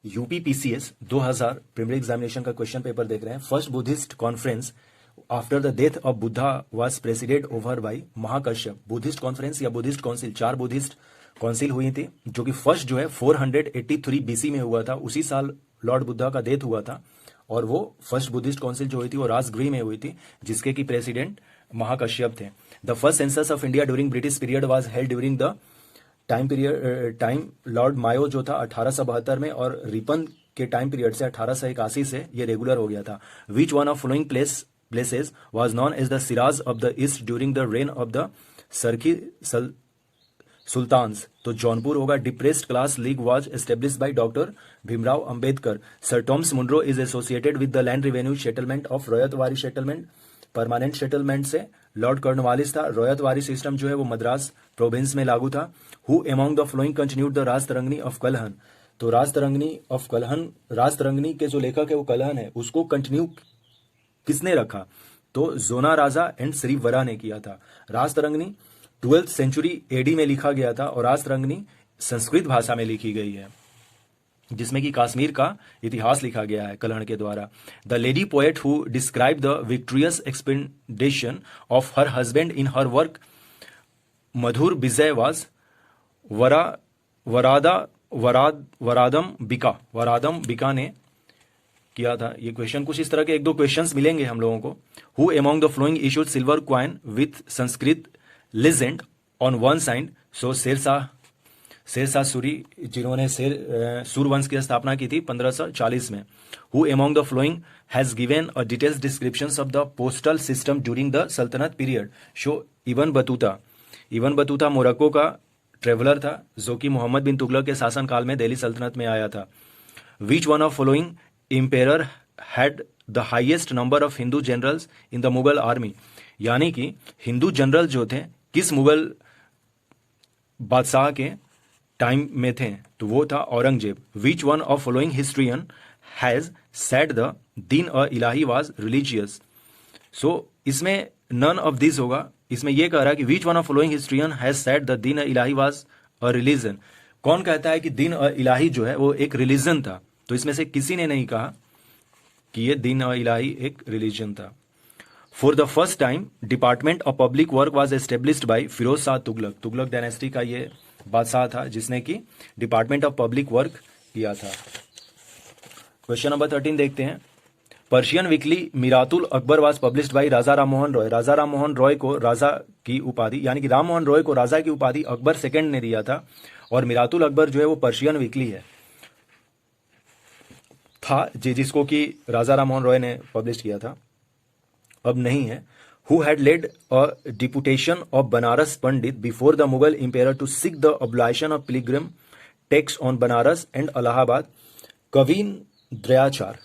UPPCS 2000 preliminary examination का question paper देख रहे हैं। First Buddhist conference after the death of Buddha was presided over by Mahakashyap. Buddhist conference या Buddhist council, 4 Buddhist council हुई थी, जो कि फर्स्ट जो है 483 बीसी में हुआ था। उसी साल लॉर्ड बुद्धा का डेथ हुआ था और वो फर्स्ट बुद्धिस्ट काउंसिल जो हुई थी वो राजगृह में हुई थी, जिसके की प्रेसिडेंट महाकश्यप थे। The first census of India during British period was held during the time lord Mayo जो था 1872 में, और रिपन के टाइम पीरियड से 1881 से ये रेगुलर हो गया था। विच one of following places was known as the Siraz of the East during the reign of the Sarki Sultans? तो जौनपुर होगा। Depressed class league was established by doctor Bhimrao Ambedkar. Sir Thomas Munro is associated with the land revenue settlement of Ryotwari settlement. Permanent settlement से lord Cornwallis था। Ryotwari system जो है वो Madras province में लागू था। Who among the flowing continued the Rajatarangini of Kalhana? तो Rajatarangini of Kalhana, Rajatarangini के जो लेखक है वो कलहन है, उसको कंटिन्यू किसने रखा? तो जोना राजा एंड श्री वरा ने किया था। राजतरंगिणी 12th सेंचुरी एडी में लिखा गया था और राजतरंगिणी संस्कृत भाषा में लिखी गई है, जिसमें कि कश्मीर का इतिहास लिखा गया है कलहन के द्वारा। The lady poet who describe the victorious expedition of her husband in her work Madhura Vijaya was Varadambika ने किया था। ये क्वेश्चन कुछ इस तरह के 1-2 क्वेश्चंस मिलेंगे हम लोगों को। Who among the following issued silver coin with Sanskrit legend on one side? So Sher Shah Suri, जिन्होंने सूरवंश की स्थापना की थी 1540 में। Who among the following has given a details descriptions of the postal system during the sultanate period? So Ibn Battuta Morocco का traveller था, जो कि मोहम्मद बिन तुगलक के शासनकाल में दिल्ली सल्तनत में आया था। विच one of following Emperor had the highest number of Hindu generals in the Mughal army? यानी कि हिंदू जनरल जो थे किस मुगल बादशाह के टाइम में थे? तो वो था Aurangzeb. Which one of following historian has said the Deen a Ilahi was religious? So इसमें none of this होगा। इसमें ये कह रहा है कि which one of following historian has said the Deen a Ilahi was a religion? कौन कहता है कि दीन अ इलाही जो है वो एक रिलीजन था? तो इसमें से किसी ने नहीं कहा कि ये दीन अ इलाही एक रिलीजन था। For the first time department of public work was established by Firoz Shah Tughlaq. Tughlaq dynasty का ये बादशाह था जिसने कि डिपार्टमेंट ऑफ पब्लिक वर्क किया था। क्वेश्चन नंबर 13 देखते हैं। Persian weekly Miratul Akbar was published by Raja Ram Mohan Roy. Raja Ram Mohan Roy को राजा की उपाधि, यानी कि राम मोहन रॉय को राजा की उपाधि अकबर सेकंड ने दिया था, और मिरातुल अकबर जो है वो पर्शियन वीकली है था जिसको कि राजा राम मोहन रॉय ने पब्लिश किया था, अब नहीं है। Who had led a deputation of Banaras pandit before the Mughal emperor to seek the abolition of pilgrim tax on Banaras and Allahabad? Kavindracharya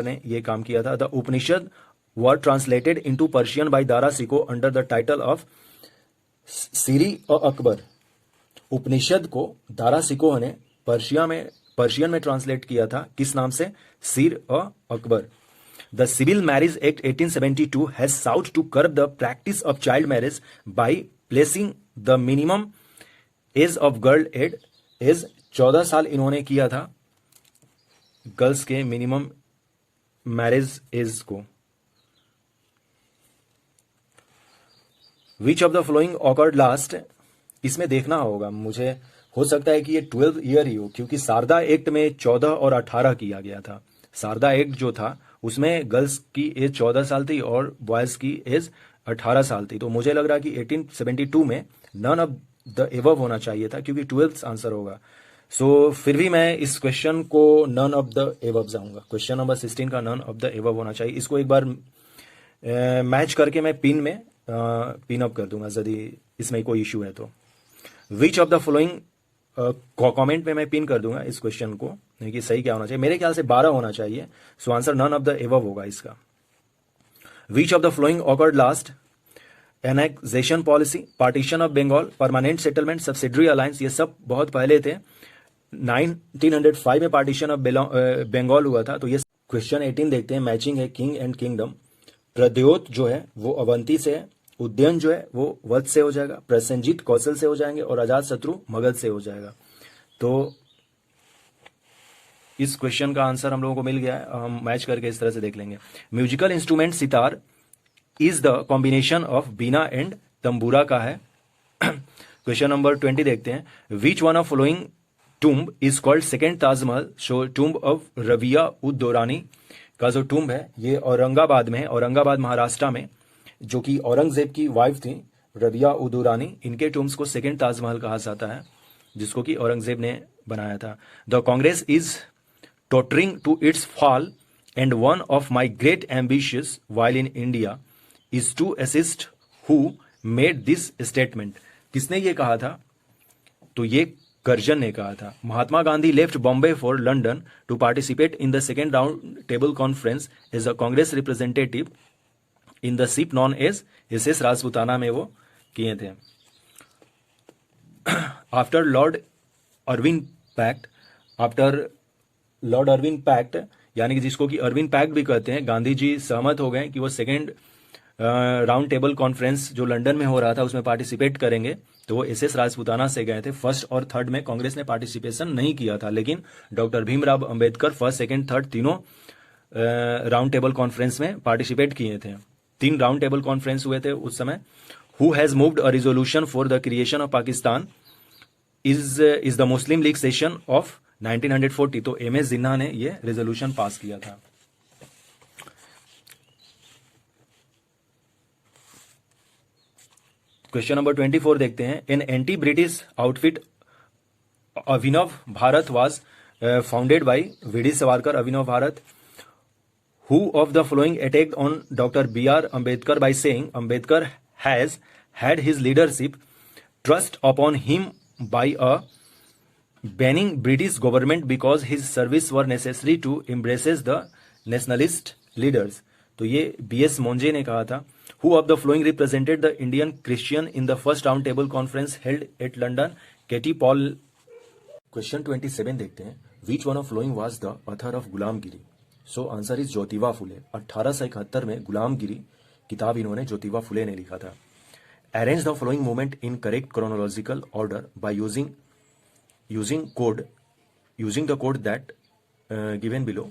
ने यह काम किया था। The Upanishad were translated into Persian by Dara Shikoh under the title of Sirr-i-Akbar. Upanishad को दारा सिको ने पर्शियन में translate किया था, किस नाम से? Sirr-i-Akbar. The civil marriage act 1872 has sought to curb the practice of child marriage by placing the minimum age of girl age 14 साल इन्होंने किया था गर्ल्स के मिनिमम मैरिज एज को। विच of the following occurred last? इसमें देखना होगा मुझे, हो सकता है कि ये 12 ईयर ही हो, क्योंकि शारदा एक्ट में 14 और 18 किया गया था। शारदा एक्ट जो था उसमें गर्ल्स की एज 14 साल थी और बॉयज की एज 18 साल थी। तो मुझे लग रहा है कि 1872 में नन ऑफ द एबव होना चाहिए था, क्योंकि 12th आंसर होगा। सो फिर भी मैं इस क्वेश्चन को नन ऑफ द एबव जाऊंगा। क्वेश्चन नंबर 16 का नन ऑफ द एबव होना चाहिए। इसको एक बार मैच करके मैं पिन अप कर दूंगा यदि इसमें कोई इश्यू है तो। विच ऑफ द फॉलोइंग कमेंट में मैं पिन कर दूंगा इस क्वेश्चन को, कि सही क्या होना चाहिए। मेरे ख्याल से 12 होना चाहिए, so answer none of the above होगा इसका। Which of the following occurred last? Annexation policy, partition of Bengal, permanent settlement, subsidiary alliance, ये सब बहुत पहले थे। 1905 में पार्टीशन ऑफ बंगाल हुआ था। तो ये क्वेश्चन 18 देखते हैं। मैचिंग है किंग एंड किंगडम। प्रद्योत जो है वो अवंती से है, उद्यन जो है वो वत्स से हो जाएगा, प्रसेनजीत कौशल से हो जाएंगे, और अजात शत्रु मगध से हो जाएगा। तो इस क्वेश्चन का आंसर हम लोगों को मिल गया है, हम मैच करके इस तरह से देख लेंगे। Musical instrument sitar is the combination of veena and tambura का है। क्वेश्चन नंबर 20 देखते हैं। Which one of following tomb is called second Taj Mahal? So tomb of Rabia ud Daurani का जो टूम्ब है ये औरंगाबाद में है, औरंगाबाद महाराष्ट्र में, जो कि औरंगजेब की वाइफ थी रबिया उद दौरानी, इनके टूम्ब्स को सेकेंड ताजमहल कहा जाता है, जिसको कि औरंगजेब ने बनाया था। The Congress is tottering to its fall and one of my great ambitious while in India is to assist who made this statement. किसने ये कहा था? तो ये कर्जन ने कहा था। Mahatma Gandhi left Bombay for London to participate in the second round table conference as a Congress representative in the ship known as SS Rajputana में वो किए थे। After lord Irwin pact, after lord Irwin pact, यानी कि जिसको कि अर्विन पैक्ट भी कहते हैं, गांधी जी सहमत हो गए कि वो सेकेंड राउंड टेबल कॉन्फ्रेंस जो लंदन में हो रहा था उसमें पार्टिसिपेट करेंगे। तो वो SS राजपुताना से गए थे। फर्स्ट और थर्ड में कांग्रेस ने पार्टिसिपेशन नहीं किया था, लेकिन doctor Bhimrao Ambedkar first, second, third तीनों राउंड टेबल कॉन्फ्रेंस में पार्टिसिपेट किए थे। 3 राउंड टेबल कॉन्फ्रेंस हुए थे उस समय। Who has moved a resolution for the creation of Pakistan is the Muslim league session of 1940। तो MS जिन्ना ने ये रेजोल्यूशन पास किया था। क्वेश्चन नंबर 24 देखते हैं। An anti British outfit Abhinav Bharat was founded by VD Savarkar. Abhinav Bharat. Who of the following attacked on doctor BR Ambedkar by saying Ambedkar has had his leadership trust upon him by a banning British government because his service were necessary to embraces the nationalist leaders। तो ये BS मोंजे ने कहा था। Who of the following represented the Indian Christian in the first round table conference held at London? Katie Paul। Question 27 देखते हैं। Which one of following was the author of Gulamgiri? So answer is Jyotiba Phule. 1871 में गुलामगिरी किताब इन्होंने ज्योतिबा फुले ने लिखा था। Arrange the following movement in correct chronological order by using the code that given below।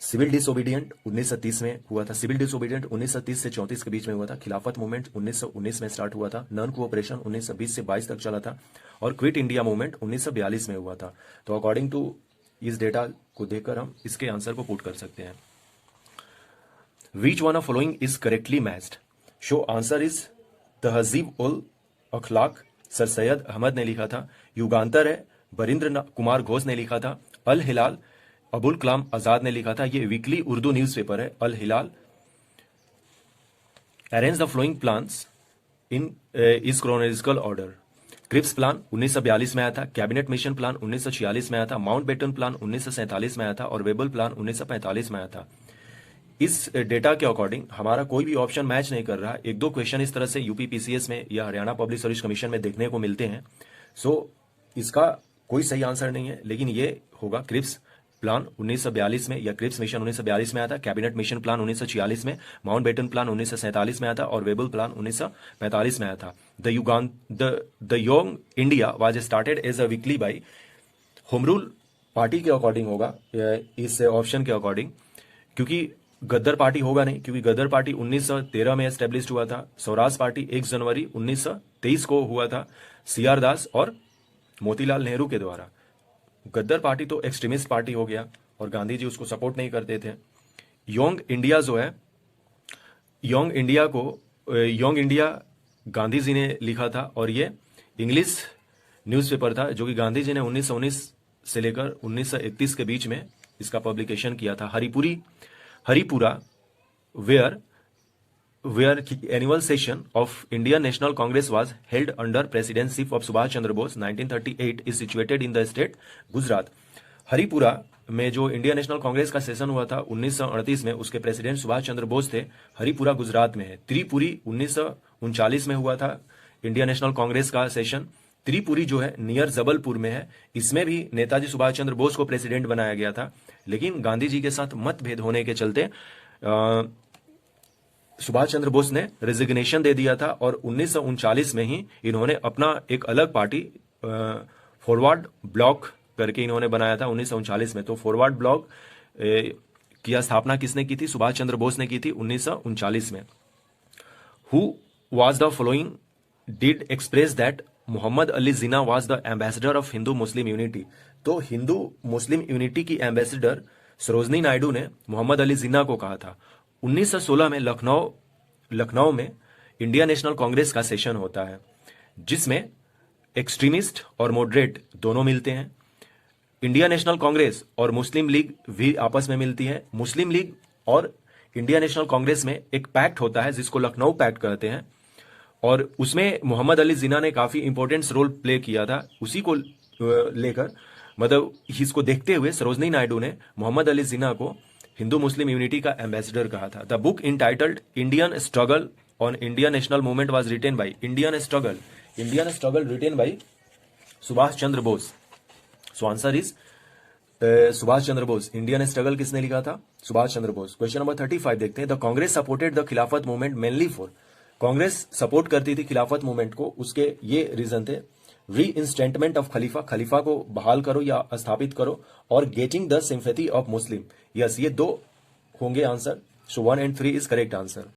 Civil disobedient 1930 में हुआ था। सिविल डिसोबीडियंट 1930 से 34 के बीच में हुआ था। खिलाफत मूवमेंट 1919 में स्टार्ट हुआ था। नॉन कोऑपरेशन 1920 से 22 तक चला था। और क्विट इंडिया मूवमेंट 1942 में हुआ था। तो अकॉर्डिंग टू इस डेटा को देखकर हम इसके आंसर को पुट कर सकते हैं। Which one of following is correctly matched? Show answer is तहजीब उल अखलाक, सर सैयद अहमद ने लिखा था। युगांतर है, बरिंद्र कुमार घोष ने लिखा था। अल हिलाल, अबुल कलाम आजाद ने लिखा था। ये वीकली उर्दू न्यूज़पेपर है, Al Hilal. Arrange the following plans in इस क्रोनोलॉजिकल ऑर्डर। क्रिप्स प्लान 1942 में आया था। कैबिनेट मिशन प्लान 1946 में आया था। माउंटबेटन प्लान 1947 में आया था। और वेबल प्लान 1945 में आया था। इस डेटा के अकॉर्डिंग हमारा कोई भी ऑप्शन मैच नहीं कर रहा। 1-2 क्वेश्चन इस तरह से यूपी PCS में या हरियाणा पब्लिक सर्विस कमीशन में देखने को मिलते हैं। सो इसका कोई सही आंसर नहीं है, लेकिन ये होगा क्रिप्स प्लान 1942 में या क्रिप्स मिशन 1942 में आया था। कैबिनेट मिशन प्लान 1946 में, माउंटबेटन प्लान 1947 में आया था और वेबल प्लान 1945 में आया था। The Young India was started as a weekly by home rule party के अकॉर्डिंग होगा इस ऑप्शन के अकॉर्डिंग, क्योंकि गद्दर पार्टी होगा नहीं, क्योंकि गद्दर पार्टी 1913 में एस्टेब्लिश हुआ था। स्वराज पार्टी 1 जनवरी 1923 को हुआ था CR दास और मोतीलाल नेहरू के द्वारा। गद्दर पार्टी तो एक्सट्रीमिस्ट पार्टी हो गया और गांधी जी उसको सपोर्ट नहीं करते थे। यंग इंडिया जो है, यंग इंडिया गांधी जी ने लिखा था और ये इंग्लिश न्यूज़पेपर था जो कि गांधी जी ने 1919 से लेकर 1931 के बीच में इसका पब्लिकेशन किया था। Haripura where annual session of Indian National Congress was held under presidency of Subhash Chandra Bose 1938 is situated in the state Gujarat। Haripura में जो इंडियन नेशनल कांग्रेस का सेशन हुआ था 1938 में, उसके प्रेसिडेंट सुभाष चंद्र बोस थे। हरिपुरा गुजरात में है। त्रिपुरी 1939 में हुआ था इंडियन नेशनल कांग्रेस का सेशन। त्रिपुरी जो है नियर जबलपुर में है। इसमें भी नेताजी सुभाष चंद्र बोस को प्रेसिडेंट बनाया गया था, लेकिन गांधी जी के साथ मतभेद होने के चलते सुभाष चंद्र बोस ने रेजिग्नेशन दे दिया था और 1939 में ही इन्होंने अपना एक अलग पार्टी फॉरवर्ड ब्लॉक करके इन्होंने बनाया था 1939 में। तो फॉरवर्ड ब्लॉक की स्थापना किसने की थी? सुभाष चंद्र बोस ने की थी 1939 में। Who was the following did express that Mohammad Ali Jinnah was the ambassador of Hindu Muslim unity? तो हिंदू मुस्लिम यूनिटी की एम्बेसडर सरोजनी नायडू ने मोहम्मद अली जिन्ना को कहा था। 1916 में लखनऊ में इंडियन नेशनल कांग्रेस का सेशन होता है, जिसमें एक्सट्रीमिस्ट और मॉडरेट दोनों मिलते हैं। इंडियन नेशनल कांग्रेस और मुस्लिम लीग भी आपस में मिलती है। मुस्लिम लीग और इंडियन नेशनल कांग्रेस में एक पैक्ट होता है जिसको लखनऊ पैक्ट कहते हैं, और उसमें मोहम्मद अली जिन्ना ने काफी इंपॉर्टेंट रोल प्ले किया था। उसी को लेकर, मतलब इसको देखते हुए सरोजनी नायडू ने मोहम्मद अली जिन्ना को हिंदू मुस्लिम यूनिटी का एम्बेसडर कहा था। The book entitled Indian struggle on Indian national movement was written by Indian struggle written by Subhash Chandra Bose. So answer is Subhash Chandra Bose. Indian struggle किसने लिखा था? सुभाष चंद्र बोस। क्वेश्चन नंबर 35 देखते हैं। द कांग्रेस सपोर्टेड द खिलाफत movement mainly for? Congress support करती थी खिलाफत मूवमेंट को, उसके ये रीजन थे: री इंस्टेटमेंट ऑफ खलीफा को बहाल करो या स्थापित करो, और getting the sympathy of Muslim. Yes, ये दो होंगे answer. So 1 and 3 is correct answer.